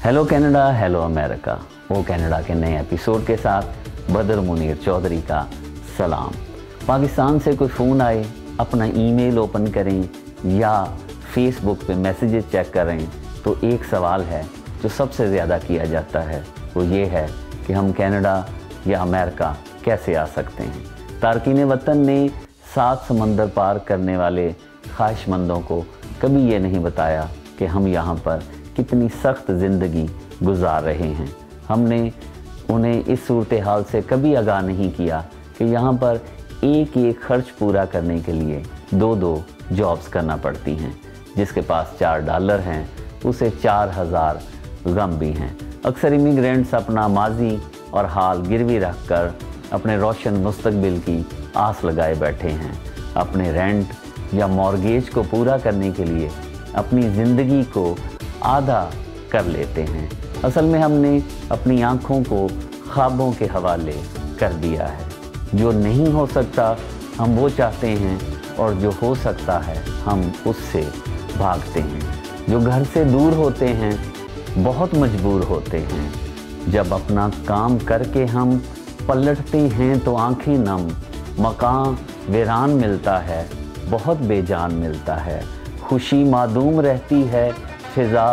Hello Canada, hello America. वो Canada के नए एपिसोड के साथ बदर मुनीर चौधरी का सलाम। पाकिस्तान से कोई फ़ोन आए, अपना ईमेल ओपन करें या फेसबुक पे मैसेजेस चेक करें तो एक सवाल है जो सबसे ज़्यादा किया जाता है, वो ये है कि हम कनाडा या अमेरिका कैसे आ सकते हैं। तारकीन वतन ने 7 समंदर पार करने वाले ख्वाहिशमंदों को कभी ये नहीं बताया कि हम यहाँ पर कितनी सख्त ज़िंदगी गुजार रहे हैं। हमने उन्हें इस सूरत हाल से कभी आगाह नहीं किया कि यहाँ पर एक एक खर्च पूरा करने के लिए 2-2 जॉब्स करना पड़ती हैं। जिसके पास $4 हैं उसे 4000 गम भी हैं। अक्सर इमिग्रेंट्स अपना माजी और हाल गिरवी रख कर अपने रोशन मुस्तकबिल की आस लगाए बैठे हैं। अपने रेंट या मॉर्गेज को पूरा करने के लिए अपनी ज़िंदगी को आधा कर लेते हैं। असल में हमने अपनी आँखों को ख्वाबों के हवाले कर दिया है। जो नहीं हो सकता हम वो चाहते हैं और जो हो सकता है हम उससे भागते हैं। जो घर से दूर होते हैं बहुत मजबूर होते हैं। जब अपना काम करके हम पलटते हैं तो आंखें नम, मकान वीरान मिलता है, बहुत बेजान मिलता है। खुशी मादूम रहती है, फिज़ा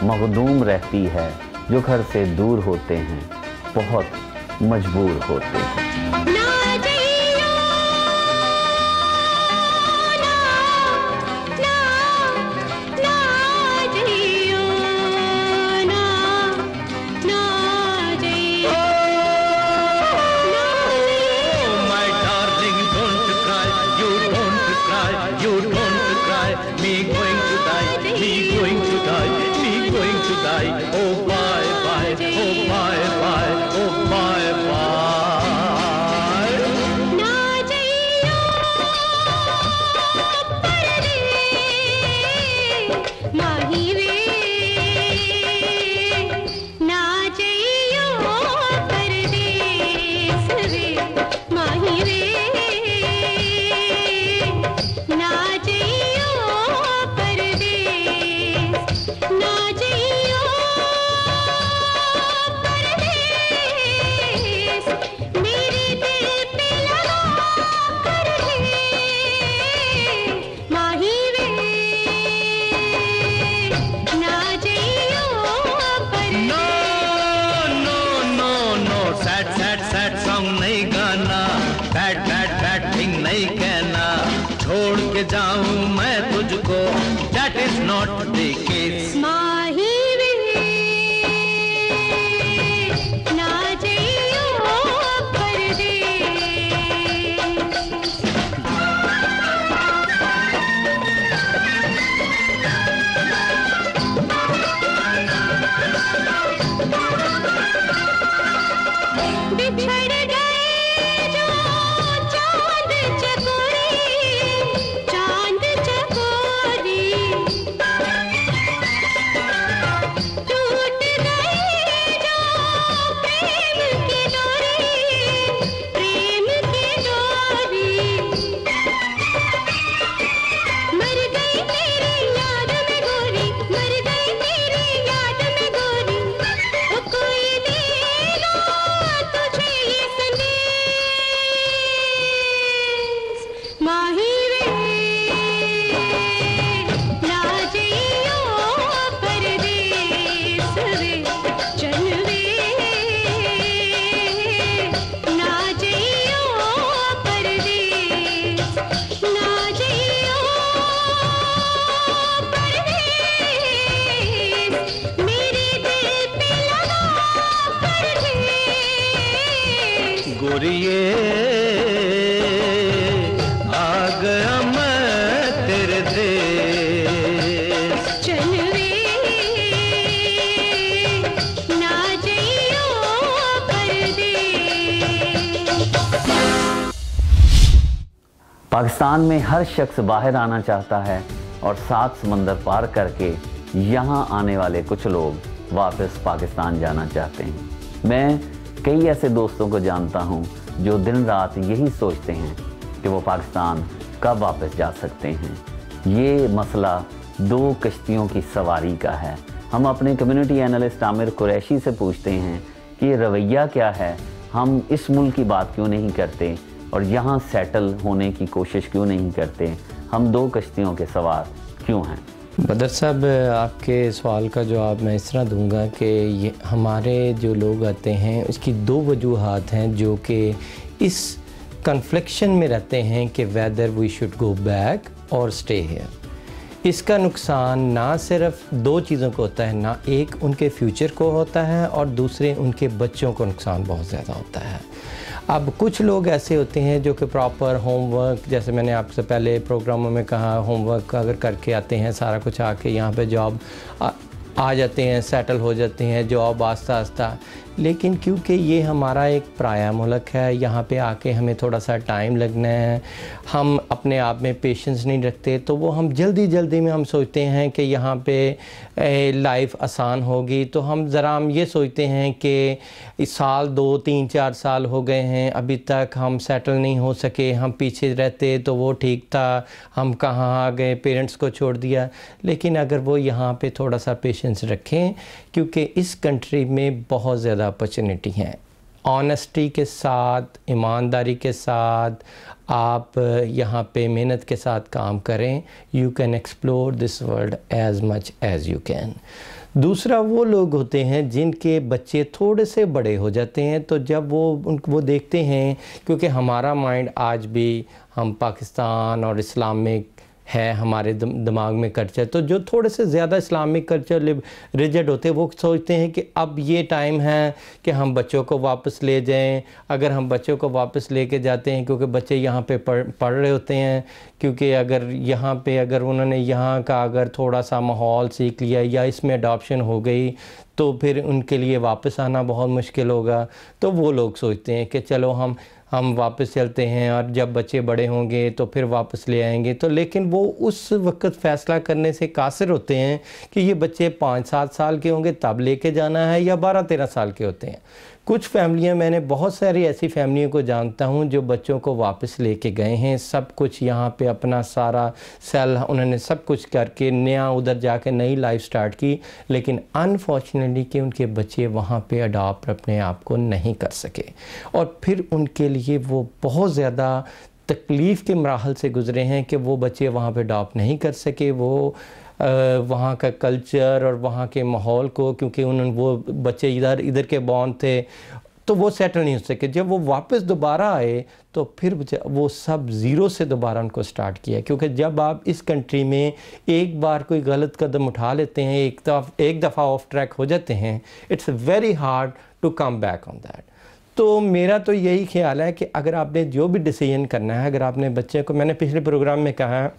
मखदूम रहती है। जो घर से दूर होते हैं बहुत मजबूर होते हैं। जाऊं मैं तुझको, that is not the case। माही वे ना जइयो परदेस। बिछड़ गए जो चांद चकोरे, चांद चकोरी, टूट गए जो प्रेम की डोरी, प्रेम की डोरी। मर गई तेरी याद में गोरी, मर गई तेरी याद में गोरी। ओ कोई देगा तुझे ये संदेश, माही वे ना जइयो परदेस वे, चल वे ना जइयो परदेस, ना जइयो परदेस। मेरे दिल पे लगा परदेस। गोरिये आ गया मैं तेरे देश। चल वे ना जइयो परदेस। पाकिस्तान में हर शख्स बाहर आना चाहता है और 7 समंदर पार करके यहाँ आने वाले कुछ लोग वापस पाकिस्तान जाना चाहते हैं। मैं कई ऐसे दोस्तों को जानता हूँ जो दिन रात यही सोचते हैं कि वो पाकिस्तान कब वापस जा सकते हैं। ये मसला 2 कश्तियों की सवारी का है। हम अपने कम्युनिटी एनालिस्ट आमिर कुरैशी से पूछते हैं कि ये रवैया क्या है, हम इस मुल्क की बात क्यों नहीं करते और यहाँ सेटल होने की कोशिश क्यों नहीं करते, हम 2 कश्तियों के सवार क्यों हैं। बदर साहब, आपके सवाल का जवाब मैं इस तरह दूंगा कि ये हमारे जो लोग आते हैं उसकी 2 वजूहात हैं जो कि इस कन्फ्लिक्शन में रहते हैं कि whether we should go back और स्टे हियर। इसका नुकसान ना सिर्फ 2 चीज़ों को होता है, ना एक उनके फ्यूचर को होता है और दूसरे उनके बच्चों को नुकसान बहुत ज़्यादा होता है। अब कुछ लोग ऐसे होते हैं जो कि प्रॉपर होमवर्क, जैसे मैंने आपसे पहले प्रोग्रामों में कहा, होमवर्क अगर करके आते हैं, सारा कुछ आके यहाँ पे जॉब आ जाते हैं, सेटल हो जाते हैं, जॉब आस्ता आस्ता। लेकिन क्योंकि ये हमारा एक पराया मुल्क है, यहाँ पे आके हमें थोड़ा सा टाइम लगना है, हम अपने आप में पेशेंस नहीं रखते, तो वो हम जल्दी में हम सोचते हैं कि यहाँ पे लाइफ आसान होगी। तो हम ये सोचते हैं कि इस साल 2, 3, 4 साल हो गए हैं, अभी तक हम सेटल नहीं हो सके, हम पीछे रहते तो वो ठीक था, हम कहाँ आ गए, पेरेंट्स को छोड़ दिया। लेकिन अगर वो यहाँ पे थोड़ा सा पेशेंस रखें, क्योंकि इस कंट्री में बहुत ज़्यादा अपॉर्चुनिटी हैं, ऑनेस्टी के साथ, ईमानदारी के साथ आप यहाँ पे मेहनत के साथ काम करें, you can explore this world as much as you can. दूसरा, वो लोग होते हैं जिनके बच्चे थोड़े से बड़े हो जाते हैं, तो जब वो देखते हैं, क्योंकि हमारा माइंड आज भी, हम पाकिस्तान और इस्लामिक है हमारे दिमाग में कल्चर, तो जो थोड़े से ज़्यादा इस्लामिक कल्चर रिजिड होते हैं, वो सोचते हैं कि अब ये टाइम है कि हम बच्चों को वापस ले जाएं। अगर हम बच्चों को वापस लेके जाते हैं, क्योंकि बच्चे यहाँ पे पढ़ रहे होते हैं, क्योंकि अगर उन्होंने यहाँ का अगर थोड़ा सा माहौल सीख लिया या इसमें अडॉप्शन हो गई, तो फिर उनके लिए वापस आना बहुत मुश्किल होगा। तो वो लोग सोचते हैं कि चलो हम वापस चलते हैं और जब बच्चे बड़े होंगे तो फिर वापस ले आएंगे। तो लेकिन वो उस वक्त फ़ैसला करने से कासिर होते हैं कि ये बच्चे 5-7 साल के होंगे तब लेके जाना है या 12-13 साल के होते हैं। कुछ फैमिलियां, मैंने बहुत सारी ऐसी फैमिलियों को जानता हूं जो बच्चों को वापस लेके गए हैं, सब कुछ यहाँ पे अपना सारा सेल उन्होंने सब कुछ करके नया उधर जाके नई लाइफ स्टार्ट की, लेकिन अनफॉर्चुनेटली कि उनके बच्चे वहाँ पे अडॉप्ट अपने आप को नहीं कर सके और फिर उनके लिए वो बहुत ज़्यादा तकलीफ़ के मराहल से गुज़रे हैं कि वो बच्चे वहाँ पे अडॉप्ट नहीं कर सके। वो वहाँ का कल्चर और वहाँ के माहौल को, क्योंकि वो बच्चे इधर के बॉर्न थे, तो वो सेटल नहीं हो सके। जब वो वापस दोबारा आए तो फिर वो सब ज़ीरो से दोबारा उनको स्टार्ट किया, क्योंकि जब आप इस कंट्री में एक बार कोई गलत कदम उठा लेते हैं, एक दफ़ा ऑफ ट्रैक हो जाते हैं, it's very hard to come back on that. तो मेरा तो यही ख्याल है कि अगर आपने जो भी डिसीजन करना है, अगर आपने बच्चे को, मैंने पिछले प्रोग्राम में कहा है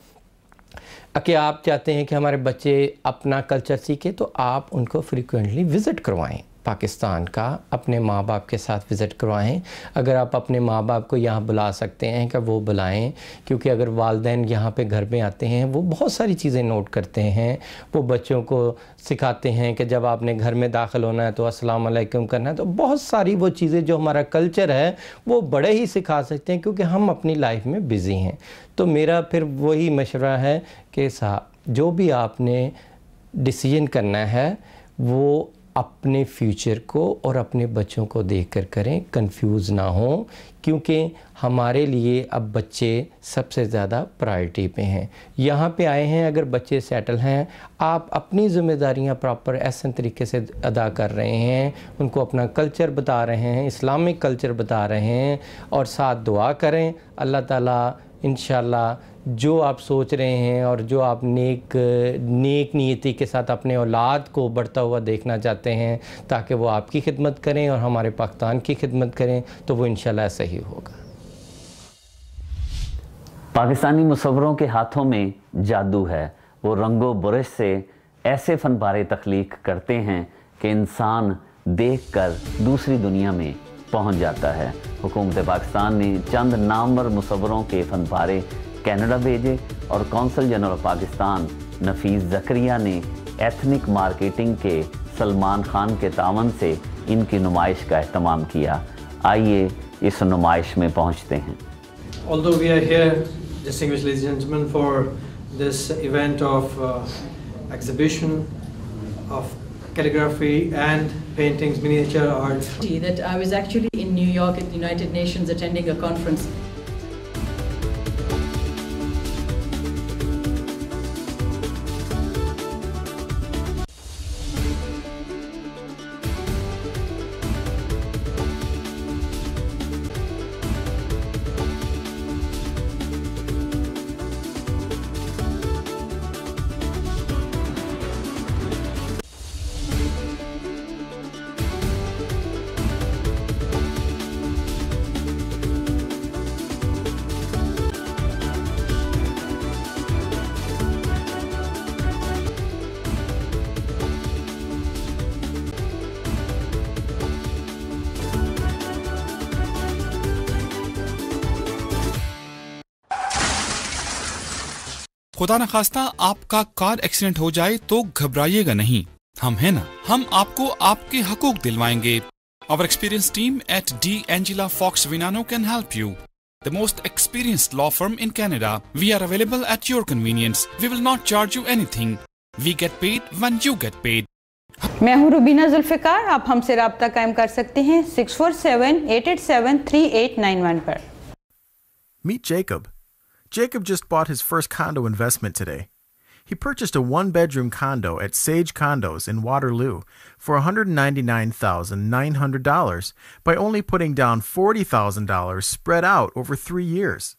कि आप चाहते हैं कि हमारे बच्चे अपना कल्चर सीखें, तो आप उनको फ्रीक्वेंटली विज़िट करवाएं पाकिस्तान का, अपने माँ बाप के साथ विज़िट करवाएं। अगर आप अपने माँ बाप को यहाँ बुला सकते हैं कि वो बुलाएं, क्योंकि अगर वालिदैन यहाँ पे घर में आते हैं वो बहुत सारी चीज़ें नोट करते हैं। वो बच्चों को सिखाते हैं कि जब आपने घर में दाखिल होना है तो अस्सलाम वालेकुम करना है। तो बहुत सारी वो चीज़ें जो हमारा कल्चर है वो बड़े ही सिखा सकते हैं, क्योंकि हम अपनी लाइफ में बिज़ी हैं। तो मेरा फिर वही मशवरा है कि जो भी आपने डिसीजन करना है वो अपने फ्यूचर को और अपने बच्चों को देखकर करें, कंफ्यूज ना हो, क्योंकि हमारे लिए अब बच्चे सबसे ज़्यादा प्रायोरिटी पे हैं। यहाँ पे आए हैं, अगर बच्चे सेटल हैं, आप अपनी ज़िम्मेदारियाँ प्रॉपर ऐसे तरीके से अदा कर रहे हैं, उनको अपना कल्चर बता रहे हैं, इस्लामिक कल्चर बता रहे हैं, और साथ दुआ करें अल्लाह ताला इंशाल्लाह जो आप सोच रहे हैं और जो आप नेक नीयती के साथ अपने औलाद को बढ़ता हुआ देखना चाहते हैं, ताकि वो आपकी खिदमत करें और हमारे पाकिस्तान की खिदमत करें, तो वो इंशाल्लाह ऐसा ही होगा। पाकिस्तानी मुसव्वरों के हाथों में जादू है। वो रंगो बुरश से ऐसे फनपारे तख्लीक करते हैं कि इंसान देखकर दूसरी दुनिया में पहुंच जाता है। हुकूमत पाकिस्तान ने चंद नामवर मुसव्वरों के फनपारे कनाडा भेजे और कौंसल जनरल पाकिस्तान नफीस ज़करिया ने एथनिक मार्केटिंग के सलमान खान के तावन से इनकी नुमाइश का एहतमाम किया। आइए इस नुमाइश में पहुंचते हैं। Although we are here, distinguished ladies and gentlemen, for this event of exhibition of calligraphy and paintings, miniature art. That I was actually in New York at the United Nations attending a conference. खुदा न खास्ता आपका car accident हो जाए तो घबराइएगा नहीं, हम हैं ना, हम आपको आपके हकूक दिलवाएंगे। Our experienced team at D. Angela Fox Vinano can help you. The most experienced law firm in Canada. We are available at your convenience. We will not charge you anything. We get paid when you get paid. मैं हूँ रुबीना जुल्फ़िकार। आप हमसे राब्ता कायम कर सकते हैं 647-887-3891 पर। Meet Jacob. Jacob just bought his first condo investment today. He purchased a one-bedroom condo at Sage Condos in Waterloo for $199,900 by only putting down $40,000 spread out over 3 years.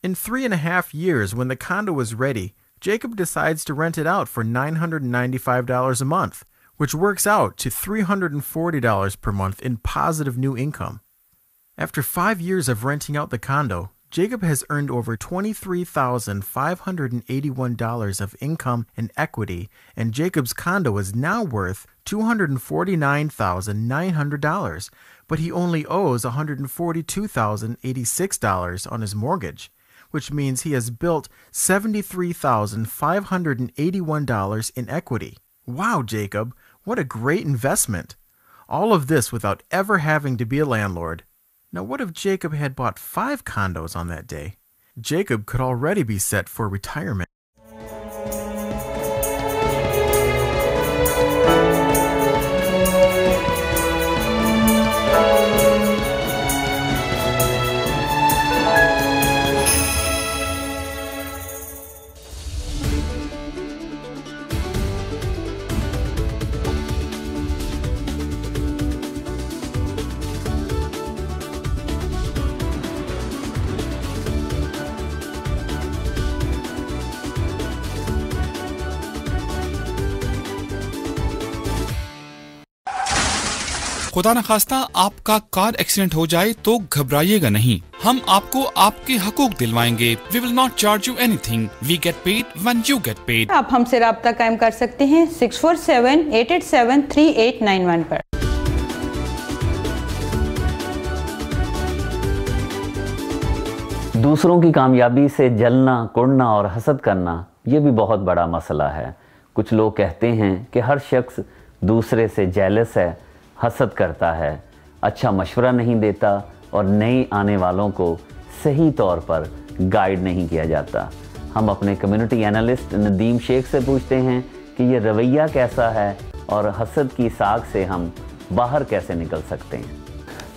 In 3.5 years, when the condo was ready, Jacob decides to rent it out for $995 a month, which works out to $340 per month in positive new income. After 5 years of renting out the condo, Jacob has earned over $23,581 of income and equity, and Jacob's condo is now worth $249,900, but he only owes $142,086 on his mortgage, which means he has built $73,581 in equity. Wow, Jacob, what a great investment! All of this without ever having to be a landlord. Now, what if Jacob had bought 5 condos on that day? Jacob could already be set for retirement. खुदा न खास्ता आपका car accident हो जाए तो घबराइएगा नहीं, हम आपको आपके हकूक दिलवाएंगे। We will not charge you anything. We get paid when you get paid. आप हमसे राब्ता कायम कर सकते हैं 647-887-3891 पर। दूसरों की कामयाबी से जलना, कुड़ना और हसद करना ये भी बहुत बड़ा मसला है। कुछ लोग कहते हैं कि हर शख्स दूसरे से जेलस है, हसद करता है, अच्छा मशवरा नहीं देता और नए आने वालों को सही तौर पर गाइड नहीं किया जाता। हम अपने कम्युनिटी एनालिस्ट नदीम शेख से पूछते हैं कि ये रवैया कैसा है और हसद की साग से हम बाहर कैसे निकल सकते हैं।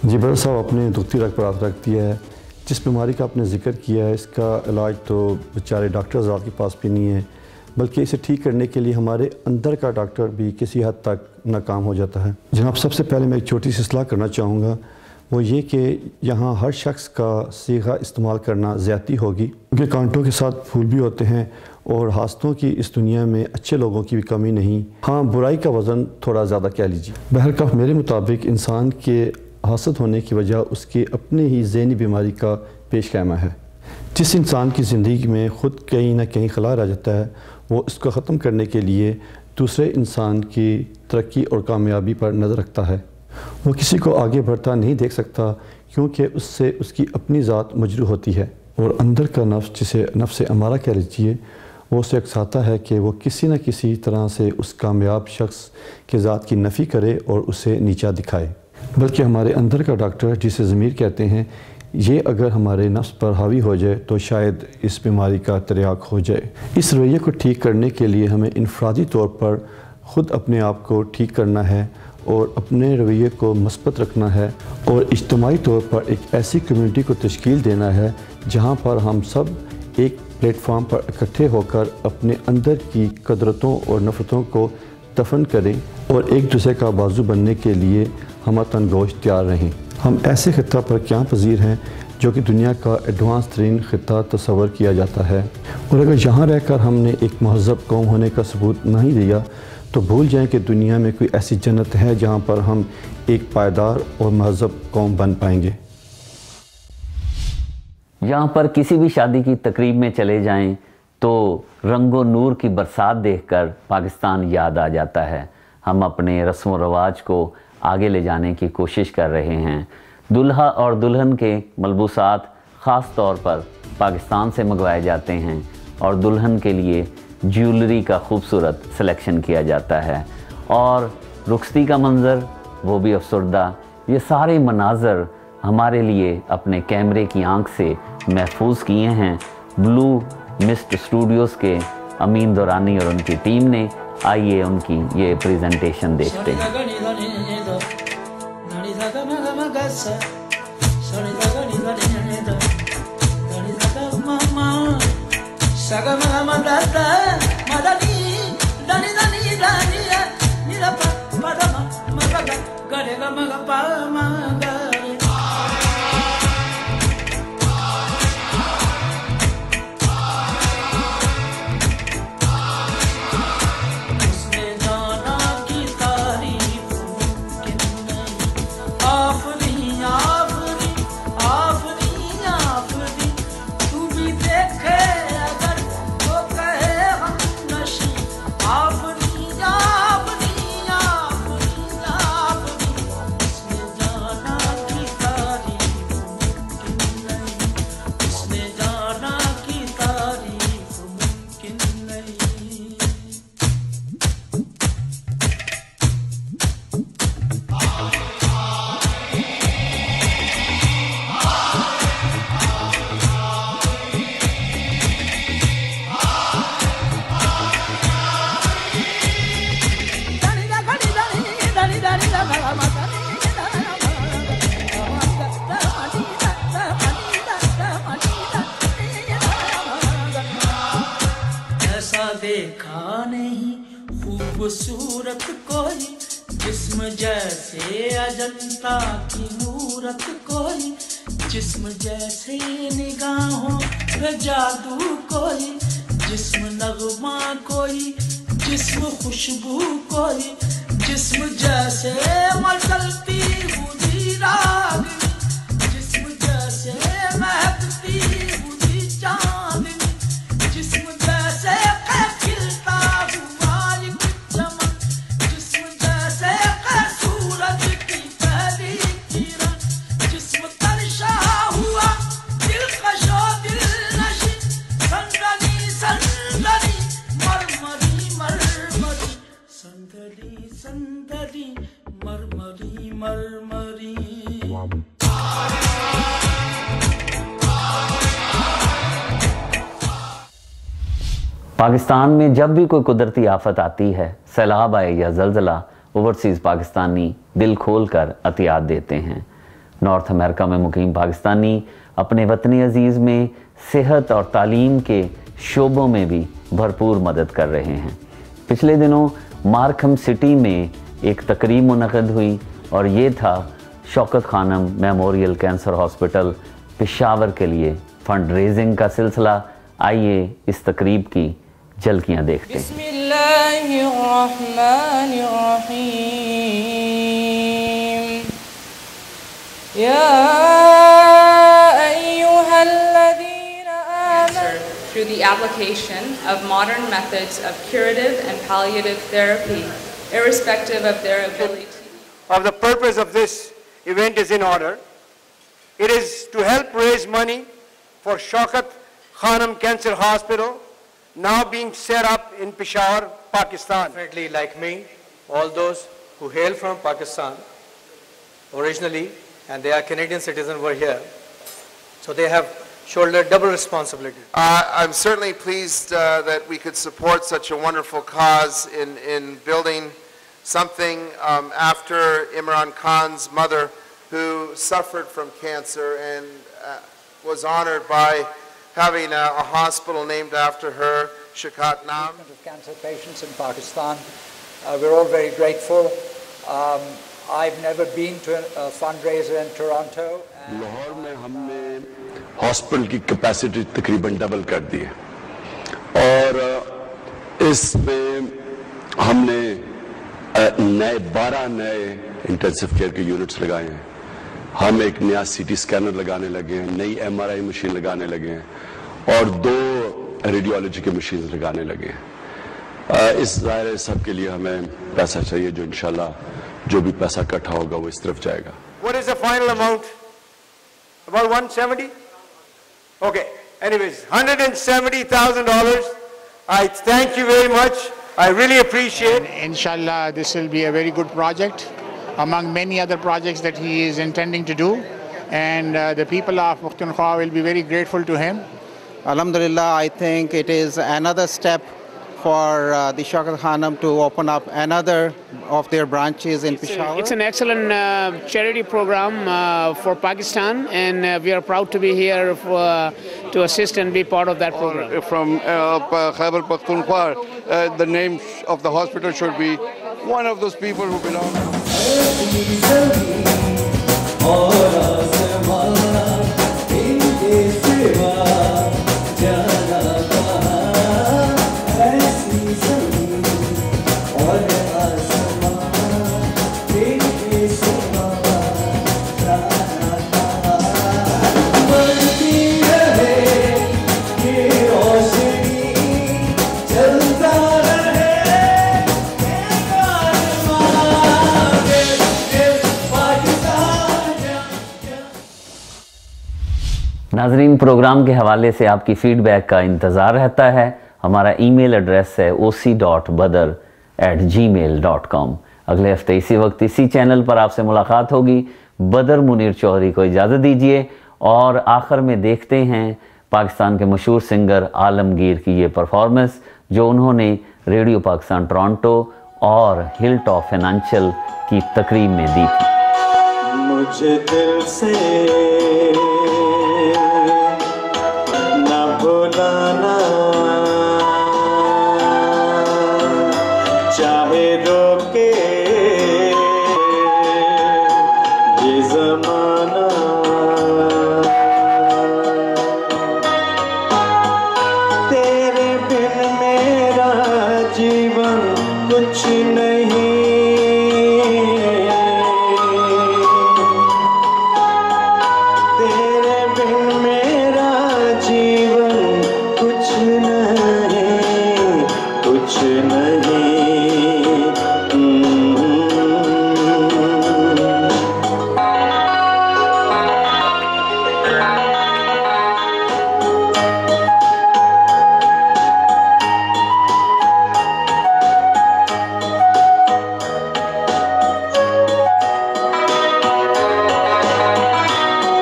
जी बड़ा साहब, अपने दुखती रग पर हाथ रख दिया है। जिस बीमारी का आपने जिक्र किया है, इसका इलाज तो बेचारे डॉक्टर हज़रात के पास भी नहीं है, बल्कि इसे ठीक करने के लिए हमारे अंदर का डॉक्टर भी किसी हद तक नाकाम हो जाता है। जनाब, सबसे पहले मैं एक छोटी सी इस्लाह करना चाहूँगा, वो ये कि यहाँ हर शख्स का सीगा इस्तेमाल करना ज़्यादती होगी, क्योंकि कांटों के साथ फूल भी होते हैं और हासतों की इस दुनिया में अच्छे लोगों की भी कमी नहीं। हाँ, बुराई का वज़न थोड़ा ज़्यादा कह लीजिए। बहरकफ मेरे मुताबिक इंसान के हासद होने की वजह उसकी अपनी ही ज़हनी बीमारी का पेश ख़ैमा है। जिस इंसान की ज़िंदगी में ख़ुद कहीं ना कहीं खला रह जाता है, वो इसको ख़त्म करने के लिए दूसरे इंसान की तरक्की और कामयाबी पर नज़र रखता है। वो किसी को आगे बढ़ता नहीं देख सकता, क्योंकि उससे उसकी अपनी ज़ात मजरूह होती है और अंदर का नफ्स, जिसे नफ्स अमारा कह लीजिए, वो उसे अक्साता है कि वो किसी न किसी तरह से उस कामयाब शख्स के ज़ात की नफ़ी करे और उसे नीचा दिखाए। बल्कि हमारे अंदर का डॉक्टर, जिसे ज़मीर कहते हैं, ये अगर हमारे नफ्स पर हावी हो जाए तो शायद इस बीमारी का तरियाक हो जाए। इस रवैये को ठीक करने के लिए हमें इनफरादी तौर पर ख़ुद अपने आप को ठीक करना है और अपने रवैये को मस्बत रखना है और इज्तिमाई तौर पर एक ऐसी कम्युनिटी को तश्कील देना है जहाँ पर हम सब एक प्लेटफॉर्म पर इकट्ठे होकर अपने अंदर की कदरतों और नफ़रतों को दफन करें और एक दूसरे का बाजू बनने के लिए हम तनगोश तैयार रहें। हम ऐसे ख़ित्ता पर क्या पजीर हैं जो कि दुनिया का एडवांस तरीन ख़ित्ता तस्वर किया जाता है, और अगर यहाँ रहकर हमने एक महज़ब कौम होने का सबूत नहीं दिया तो भूल जाएं कि दुनिया में कोई ऐसी जन्नत है जहाँ पर हम एक पायदार और महज़ब कौम बन पाएंगे। यहाँ पर किसी भी शादी की तकरीब में चले जाएं तो रंगो नूर की बरसात देखकर पाकिस्तान याद आ जाता है। हम अपने रस्म व रवाज को आगे ले जाने की कोशिश कर रहे हैं। दुल्हा और दुल्हन के मलबूसात ख़ास तौर पर पाकिस्तान से मंगवाए जाते हैं और दुल्हन के लिए ज्वेलरी का खूबसूरत सिलेक्शन किया जाता है और रुखसती का मंज़र वो भी अफसरदा। ये सारे मनाज़र हमारे लिए अपने कैमरे की आंख से महफूज किए हैं ब्लू मिस्ट स्टूडियोज़ के अमीन दुरानी और उनकी टीम ने। आइए उनकी ये प्रेजेंटेशन देखते हैं। देखा नहीं खूबसूरत कोई जिस्म जैसे अजंता की मूरत कोई, जिस्म जैसे निगाहों पे जादू कोई, जिस्म नगमा कोई, जिस्म खुशबू कोई, जिस्म जैसे मचलती हुई रागनी, जिस्म जैसे महकती हुई चांदनी, जिस्म जैसे खिलता हुआ एक चमन, जिस्म जैसे सूरज की पहली किरण, जिस्म तरशा हुआ दिलकशो दिलनशी, संदनी संदनी मरमरी मरमरी, संदनी संदनी मरमरी मरमरी। पाकिस्तान में जब भी कोई कुदरती आफत आती है, सैलाब आए या ज़लज़ला, ओवरसीज़ पाकिस्तानी दिल खोल कर अतियात देते हैं। नॉर्थ अमेरिका में मुकीम पाकिस्तानी अपने वतनी अजीज़ में सेहत और तालीम के शोबों में भी भरपूर मदद कर रहे हैं। पिछले दिनों मार्कहम सिटी में एक तकरीब मुनक़द हुई और ये था Shaukat Khanum memorial cancer hospital Peshawar के लिए फंड रेजिंग का सिलसिला। आइए इस तकरीब की झलकियाँ देखते हैं। Through the application of modern methods of curative and palliative therapy, irrespective of their ability. Of the purpose of this event is in order. It is to help raise money for Shaukat Khanum Cancer Hospital, now being set up in Peshawar, Pakistan. Definitely like me, all those who hail from Pakistan originally, and they are Canadian citizens, were here. So they have shoulder double responsibility. I'm certainly pleased that we could support such a wonderful cause in building something after Imran Khan's mother, who suffered from cancer and was honored by having a hospital named after her, Shaukat Naam. Of cancer patients in Pakistan. We're all very grateful. I've never been to a fundraiser in Toronto. Lahore में हमने hospital की capacity तकरीबन double कर दी है और इसमें हमने 12 नए इंटेंसिव केयर के यूनिट्स लगाए हैं। हम एक नया सीटी स्कैनर लगाने लगे हैं, नई MRI मशीन लगाने लगे हैं और 2 रेडियोलॉजी की मशीन लगाने लगे हैं। इस ज़ाहिर सब के लिए हमें पैसा चाहिए, जो इंशाल्लाह जो भी पैसा इकट्ठा होगा वो इस तरफ जाएगा। What is the final amount? About 170? Okay. Anyways, $170,000. I thank you very much. I really appreciate it. Inshallah, this will be a very good project among many other projects that he is intending to do. And the people of Pukhtunkhwa will be very grateful to him. Alhamdulillah, I think it is another step for the Shaukat Khanum to open up another of their branches in Peshawar. It's an excellent charity program for Pakistan, and we are proud to be here to assist and be part of that program. From Khyber Pakhtunkhwa, the name of the hospital should be one of those people who belong. नाजरीन, programme के हवाले से आपकी feedback का इंतज़ार रहता है। हमारा ईमेल एड्रेस है oc.badr@gmail.com। अगले हफ्ते इसी वक्त इसी चैनल पर आपसे मुलाकात होगी। बदर मुनीर चौधरी को इजाज़त दीजिए और आखिर में देखते हैं पाकिस्तान के मशहूर सिंगर आलमगीर की ये परफॉर्मेंस जो उन्होंने रेडियो पाकिस्तान टोरंटो और हिलटॉप फाइनेंशियल की तकरीब में दी थी। मुझे दिल से भुलाना, चाहे रोके ये ज़माना, तेरे बिन मेरा जीवन कुछ नहीं, तेरे बिन मेरा जीवन कुछ नहीं।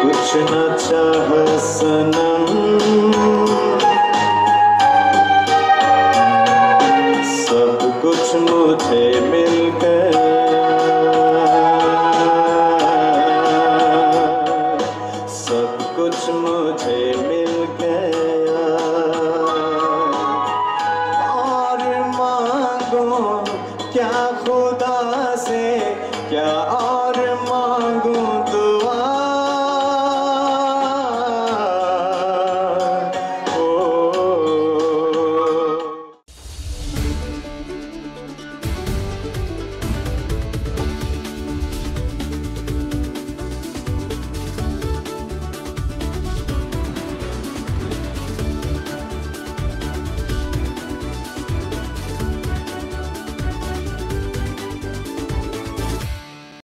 कुछ न चाह सनम, सब कुछ मुझे मिल गया, सब कुछ मुझे मिल गया और मांगो क्या